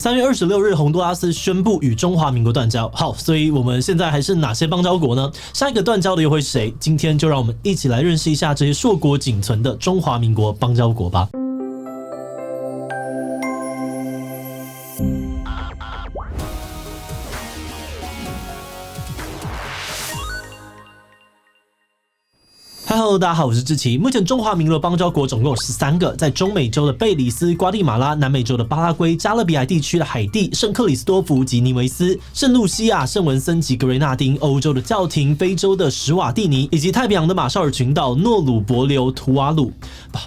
3月26日，洪都拉斯宣布与中华民国断交。好，所以我们现在还是哪些邦交国呢？下一个断交的又会是谁？今天就让我们一起来认识一下这些硕果仅存的中华民国邦交国吧。Hello， 大家好，我是志奇。目前中华民国邦交国总共有13个，在中美洲的贝里斯、瓜地马拉，南美洲的巴拉圭，加勒比海地区的海地、圣克里斯多福及尼维斯，圣露西亚、圣文森及格雷纳丁，欧洲的教廷，非洲的史瓦蒂尼，以及太平洋的马绍尔群岛、诺鲁、帛琉、图瓦鲁。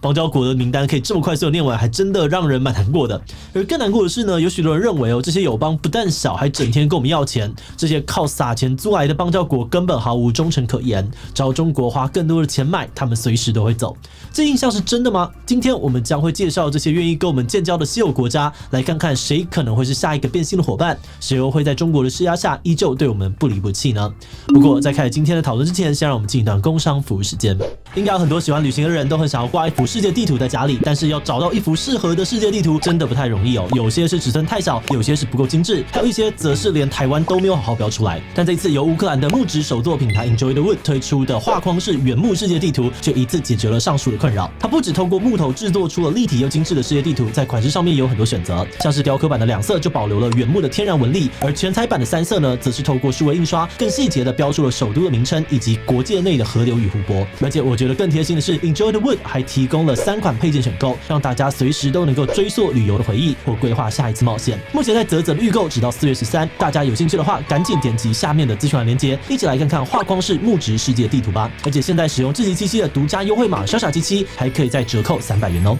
邦交国的名单可以这么快速的念完，还真的让人蛮难过的。而更难过的是呢，有许多人认为这些友邦不但小，还整天跟我们要钱。这些靠撒钱租来的邦交国根本毫无忠诚可言，找中国花更多的钱买，他们随时都会走。这印象是真的吗？今天我们将会介绍这些愿意跟我们建交的稀有国家，来看看谁可能会是下一个变心的伙伴，谁又会在中国的施压下依旧对我们不离不弃呢？不过在开始今天的讨论之前，先让我们进一段工商服务时间。应该有很多喜欢旅行的人都很想要挂一幅世界地图在家里，但是要找到一幅适合的世界地图真的不太容易哦。有些是尺寸太小，有些是不够精致，还有一些则是连台湾都没有好好标出来。但这次由乌克兰的木质手作品牌 Enjoy the Wood 推出的画框式原木世界地图，就一次解决了上述的困扰。它不只通过木头制作出了立体又精致的世界地图，在款式上面也有很多选择，像是雕刻版的2色就保留了原木的天然纹理，而全彩版的3色呢，则是透过数位印刷，更细节的标出了首都的名称以及国界内的河流与湖泊。而且我觉得更贴心的是 ，Enjoy the Wood 还提供了3款配件选购，让大家随时都能够追溯旅游的回忆或规划下一次冒险。目前在嘖的预购直到4月13，大家有兴趣的话，赶紧点击下面的资讯栏连结，一起来看看画框式木质世界地图吧。而且现在使用志奇77的独家优惠码小小77，还可以再折扣300元哦。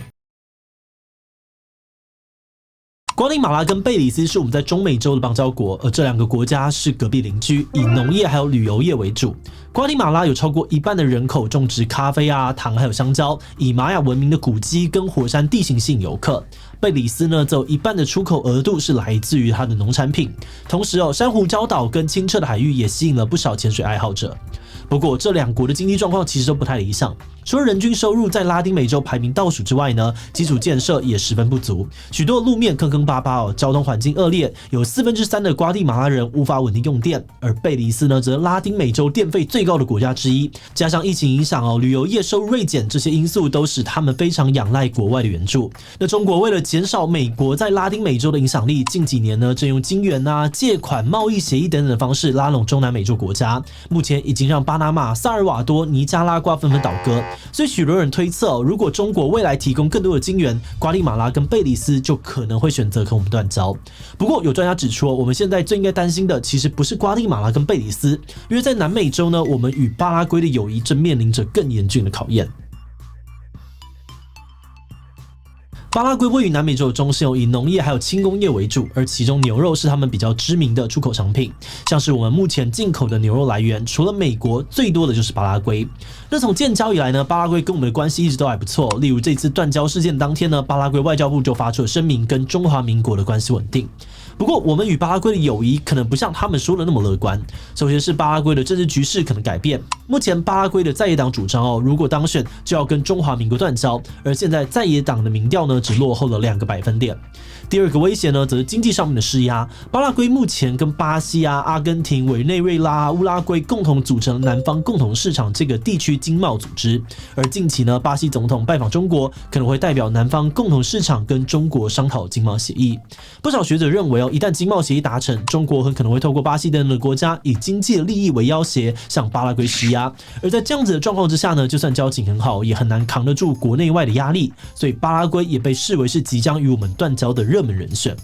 瓜地马拉跟贝里斯是我们在中美洲的邦交国，而这2个国家是隔壁邻居，以农业还有旅游业为主。瓜地马拉有超过1半的人口种植咖啡啊、糖还有香蕉，以玛雅文明的古迹跟火山地形吸引游客。贝里斯呢，则有1半的出口额度是来自于它的农产品。同时珊瑚礁岛跟清澈的海域也吸引了不少潜水爱好者。不过这2国的经济状况其实都不太理想，除了人均收入在拉丁美洲排名倒数之外呢，基础建设也十分不足，许多路面坑坑巴巴交通环境恶劣，有3%的瓜地马拉人无法稳定用电，而贝里斯呢，则拉丁美洲电费最高的国家之一，加上疫情影响旅游业收入锐减，这些因素都使他们非常仰赖国外的援助。那中国为了减少美国在拉丁美洲的影响力，近几年呢，正用金援啊、借款、贸易协议等等的方式拉拢中南美洲国家，目前已经让巴拿马、萨尔瓦多、尼加拉瓜纷纷倒戈。所以许多人推测如果中国未来提供更多的金援，瓜地马拉跟贝里斯就可能会选择跟我们断交。不过有专家指出我们现在最应该担心的其实不是瓜地马拉跟贝里斯，因为在南美洲呢，我们与巴拉圭的友谊正面临着更严峻的考验。巴拉圭位于南美洲的中心，以农业还有轻工业为主，而其中牛肉是他们比较知名的出口商品。像是我们目前进口的牛肉来源，除了美国，最多的就是巴拉圭。那从建交以来呢，巴拉圭跟我们的关系一直都还不错。例如这次断交事件当天呢，巴拉圭外交部就发出了声明，跟中华民国的关系稳定。不过我们与巴拉圭的友谊可能不像他们说的那么乐观。首先是巴拉圭的政治局势可能改变，目前巴拉圭的在野党主张如果当选就要跟中华民国断交，而现在在野党的民调呢，只落后了2个百分点。第2个威胁呢，则是经济上面的施压。巴拉圭目前跟巴西啊、阿根廷、委内瑞拉、乌拉圭共同组成南方共同市场这个地区经贸组织。而近期呢，巴西总统拜访中国，可能会代表南方共同市场跟中国商讨经贸协议。不少学者认为一旦经贸协议达成，中国很可能会透过巴西等等的国家以经济的利益为要挟，向巴拉圭施压。而在这样子的状况之下呢，就算交情很好，也很难扛得住国内外的压力。所以巴拉圭也被视为是即将与我们断交的热门人选。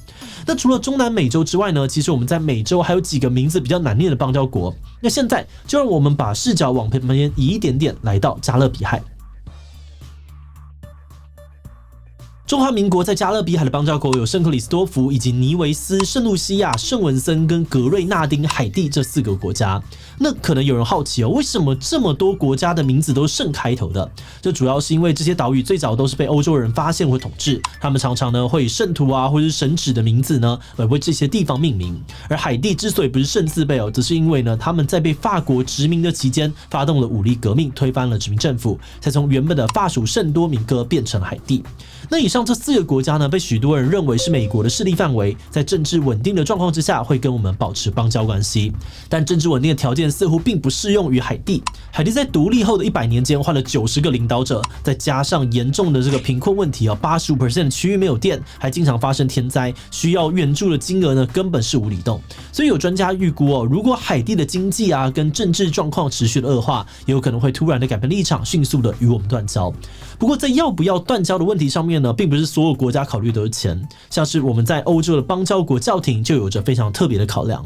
那除了中南美洲之外呢，其实我们在美洲还有几个名字比较难念的邦交国。那现在就让我们把视角往旁边移一点点，来到加勒比海。中华民国在加勒比海的邦交国有圣克里斯多福以及尼维斯、圣露西亚、圣文森跟格瑞纳丁、海地这4个国家。那可能有人好奇为什么这么多国家的名字都是圣开头的？这主要是因为这些岛屿最早都是被欧洲人发现或统治，他们常常呢会以圣徒啊或是神祇的名字呢来为这些地方命名。而海地之所以不是圣字辈则是因为呢他们在被法国殖民的期间发动了武力革命，推翻了殖民政府，才从原本的法属圣多明哥变成了海地。那以上让这4个国家呢被许多人认为是美国的势力范围，在政治稳定的状况之下会跟我们保持邦交关系。但政治稳定的条件似乎并不适用于海地。海地在独立后的100年间换了90个领导者，再加上严重的这个贫困问题，85% 的区域没有电，还经常发生天灾，需要援助的金额呢根本是无底洞。所以有专家预估如果海地的经济跟政治状况持续的恶化，也有可能会突然的改变立场，迅速的与我们断交。不过在要不要断交的问题上面呢，并不是所有国家考虑都是钱，像是我们在欧洲的邦交国教廷就有着非常特别的考量。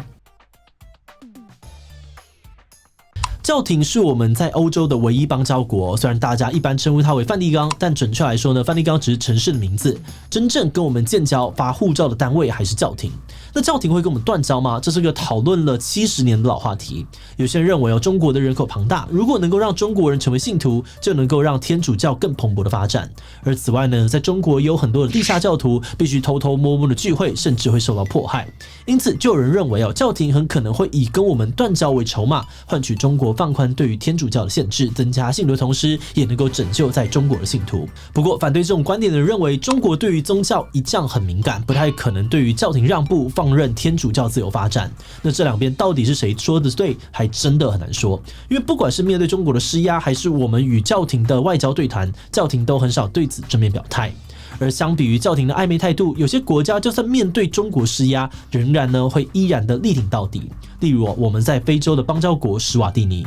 教廷是我们在欧洲的唯一邦交国，虽然大家一般称呼它为梵蒂冈，但准确来说呢，梵蒂冈只是城市的名字，真正跟我们建交发护照的单位还是教廷。那教廷会跟我们断交吗？这是个讨论了70年的老话题。有些人认为中国的人口庞大，如果能够让中国人成为信徒，就能够让天主教更蓬勃的发展。而此外呢，在中国有很多的地下教徒必须偷偷摸摸的聚会，甚至会受到迫害。因此就有人认为教廷很可能会以跟我们断交为筹码，换取中国放宽对于天主教的限制，增加信徒的同时，也能够拯救在中国的信徒。不过反对这种观点的人认为，中国对于宗教一向很敏感，不太可能对于教廷让步，放任天主教自由发展。那这两边到底是谁说的对，还真的很难说。因为不管是面对中国的施压，还是我们与教廷的外交对谈，教廷都很少对此正面表态。而相比于教廷的暧昧态度，有些国家就算面对中国施压，仍然呢会依然的力挺到底。例如我们在非洲的邦交国史瓦蒂尼。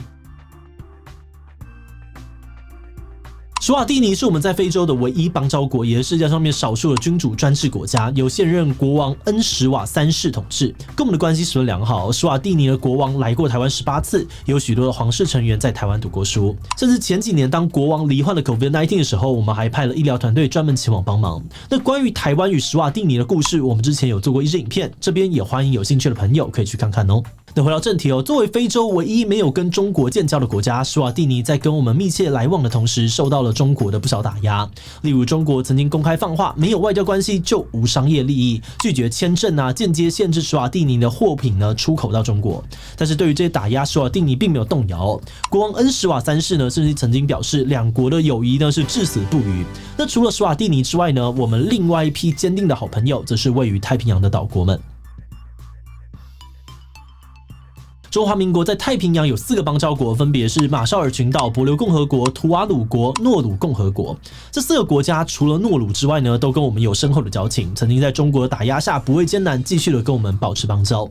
史瓦蒂尼是我们在非洲的唯一邦交国，也是世界上面少数的君主专制国家，由现任国王恩史瓦3世统治，跟我们的关系十分良好。史瓦蒂尼的国王来过台湾18次，有许多的皇室成员在台湾读过书，甚至前几年当国王罹患了 COVID-19 的时候，我们还派了医疗团队专门前往帮忙。那关于台湾与史瓦蒂尼的故事，我们之前有做过一支影片，这边也欢迎有兴趣的朋友可以去看看哦。那回到正题作为非洲唯一没有跟中国建交的国家，史瓦蒂尼在跟我们密切来往的同时，受到了中国的不少打压。例如，中国曾经公开放话，没有外交关系就无商业利益，拒绝签证间接限制史瓦蒂尼的货品出口到中国。但是对于这些打压，史瓦蒂尼并没有动摇。国王恩史瓦3世甚至曾经表示，两国的友谊是至死不渝。那除了史瓦蒂尼之外我们另外一批坚定的好朋友，则是位于太平洋的岛国们。中华民国在太平洋有4个邦交国，分别是马绍尔群岛、帛琉共和国、图瓦鲁国、诺鲁共和国。这4个国家除了诺鲁之外都跟我们有深厚的交情，曾经在中国的打压下不畏艰难，继续的跟我们保持邦交。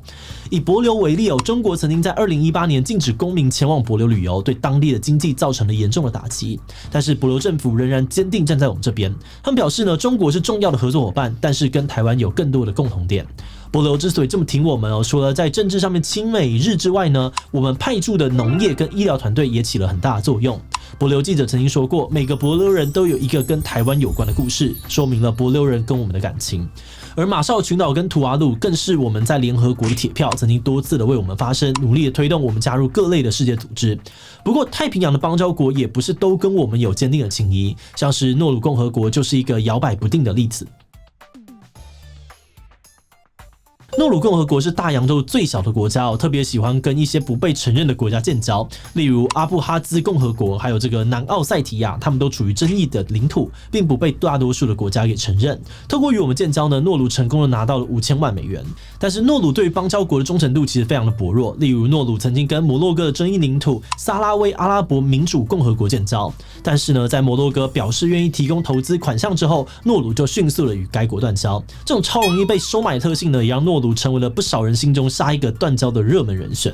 以帛琉为例中国曾经在2018年禁止公民前往帛琉旅游，对当地的经济造成了严重的打击。但是帛琉政府仍然坚定站在我们这边，他们表示中国是重要的合作伙伴，但是跟台湾有更多的共同点。帛琉之所以这么挺我们除了在政治上面亲美日之外我们派驻的农业跟医疗团队也起了很大的作用。帛琉记者曾经说过，每个帛琉人都有一个跟台湾有关的故事，说明了帛琉人跟我们的感情。而马绍尔群岛跟图瓦鲁更是我们在联合国的铁票，曾经多次的为我们发声，努力的推动我们加入各类的世界组织。不过太平洋的邦交国也不是都跟我们有坚定的情谊，像是诺鲁共和国就是一个摇摆不定的例子。诺鲁共和国是大洋洲最小的国家特别喜欢跟一些不被承认的国家建交，例如阿布哈兹共和国，还有这个南奥塞提亚，他们都处于争议的领土，并不被大多数的国家给承认。透过与我们建交诺鲁成功的拿到了5000万美元。但是诺鲁对于邦交国的忠诚度其实非常的薄弱，例如诺鲁曾经跟摩洛哥的争议领土萨拉威阿拉伯民主共和国建交，但是在摩洛哥表示愿意提供投资款项之后，诺鲁就迅速的与该国断交。这种超容易被收买的特性也让诺鲁成为了不少人心中下一个断交的热门人选。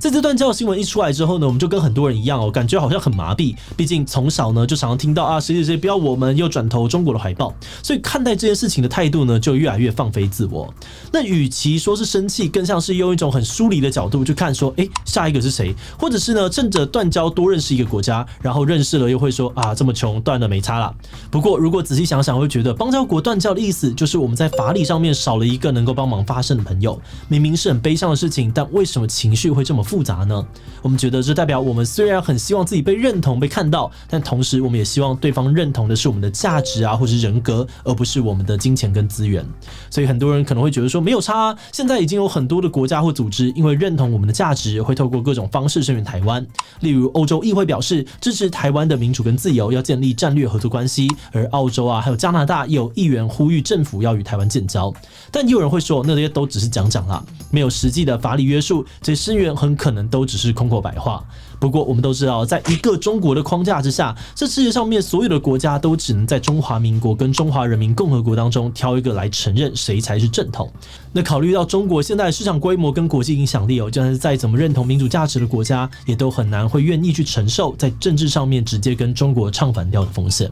这次断交的新闻一出来之后我们就跟很多人一样感觉好像很麻痹，毕竟从小就常常听到谁谁谁不要我们，又转投中国的怀抱，所以看待这件事情的态度就越来越放飞自我。那与其说是生气，更像是用一种很疏离的角度去看说下一个是谁，或者是趁着断交多认识一个国家，然后认识了又会说这么穷断了没差啦。不过如果仔细想想，会觉得邦交国断交的意思就是我们在法理上面少了一个能够帮忙发声的朋友。明明是很悲伤的事情，但为什么情绪会这么复杂呢？我们觉得这代表我们虽然很希望自己被认同、被看到，但同时我们也希望对方认同的是我们的价值啊，或是人格，而不是我们的金钱跟资源。所以很多人可能会觉得说没有差啊，现在已经有很多的国家或组织因为认同我们的价值，会透过各种方式声援台湾。例如欧洲议会表示支持台湾的民主跟自由，要建立战略合作关系，而澳洲啊还有加拿大也有议员呼吁政府要与台湾建交。但也有人会说，那些都只是讲讲啦，没有实际的法理约束，这些声援很可能都只是空口白话。不过我们都知道，在一个中国的框架之下，这世界上面所有的国家都只能在中华民国跟中华人民共和国当中挑一个来承认谁才是正统。那考虑到中国现在的市场规模跟国际影响力就算是再怎么认同民主价值的国家，也都很难会愿意去承受在政治上面直接跟中国唱反调的风险。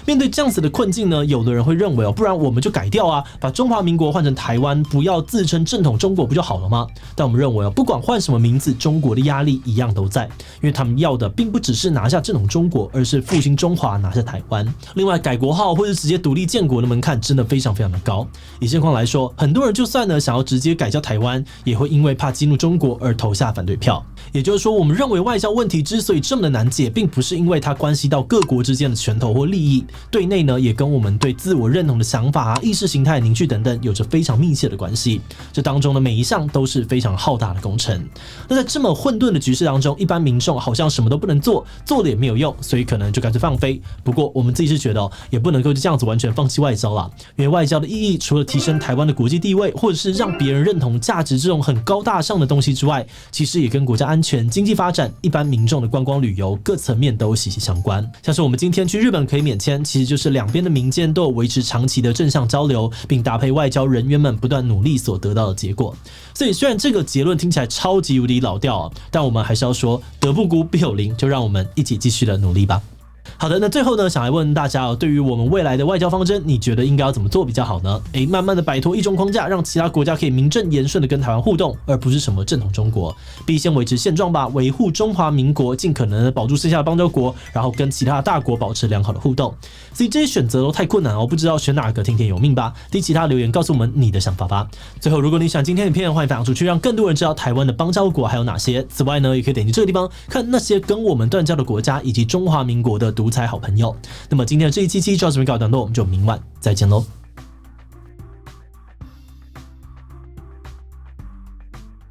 面对这样子的困境呢，有的人会认为不然我们就改掉啊，把中华民国换成台湾，不要自称正统中国不就好了吗？但我们认为不管换什么名字，中国的压力一样都在，因为他们要的并不只是拿下正统中国，而是复兴中华，拿下台湾。另外，改国号或是直接独立建国的门槛真的非常非常的高。以现况来说，很多人就算呢想要直接改叫台湾，也会因为怕激怒中国而投下反对票。也就是说，我们认为外交问题之所以这么的难解，并不是因为它关系到各国之间的拳头或利益，对内呢也跟我们对自我认同的想法啊、意识形态凝聚等等有着非常密切的关系。这当中的每一项都是非常浩大的工程。那在这么混沌的局势当中，一般民众好像什么都不能做，做了也没有用，所以可能就干脆放飞。不过我们自己是觉得也不能够就这样子完全放弃外交啦，因为外交的意义除了提升台湾的国际地位，或者是让别人认同价值这种很高大上的东西之外，其实也跟国家安全、经济发展、一般民众的观光旅游各层面都息息相关。像是我们今天去日本可以免签，其实就是两边的民间都有维持长期的正向交流，并搭配外交人员们不断努力所得到的结果。所以虽然这个结论听起来超级无敌老调但我们还是要说德不孤必有邻，就让我们一起继续的努力吧。好的，那最后呢，想来问大家对于我们未来的外交方针，你觉得应该要怎么做比较好呢？慢慢的摆脱一中框架，让其他国家可以名正言顺的跟台湾互动，而不是什么正统中国。必先维持现状吧，维护中华民国，尽可能的保住剩下的邦交国，然后跟其他大国保持良好的互动。所以这些选择都太困难不知道选哪个，听天由命吧。听其他留言告诉我们你的想法吧。最后，如果你喜欢今天的影片，欢迎分享出去，让更多人知道台湾的邦交国还有哪些。此外呢，也可以点击这个地方看那些跟我们断交的国家以及中华民国的独裁好朋友。那么今天的这一期就到这边告一段落，我们就明晚再见喽。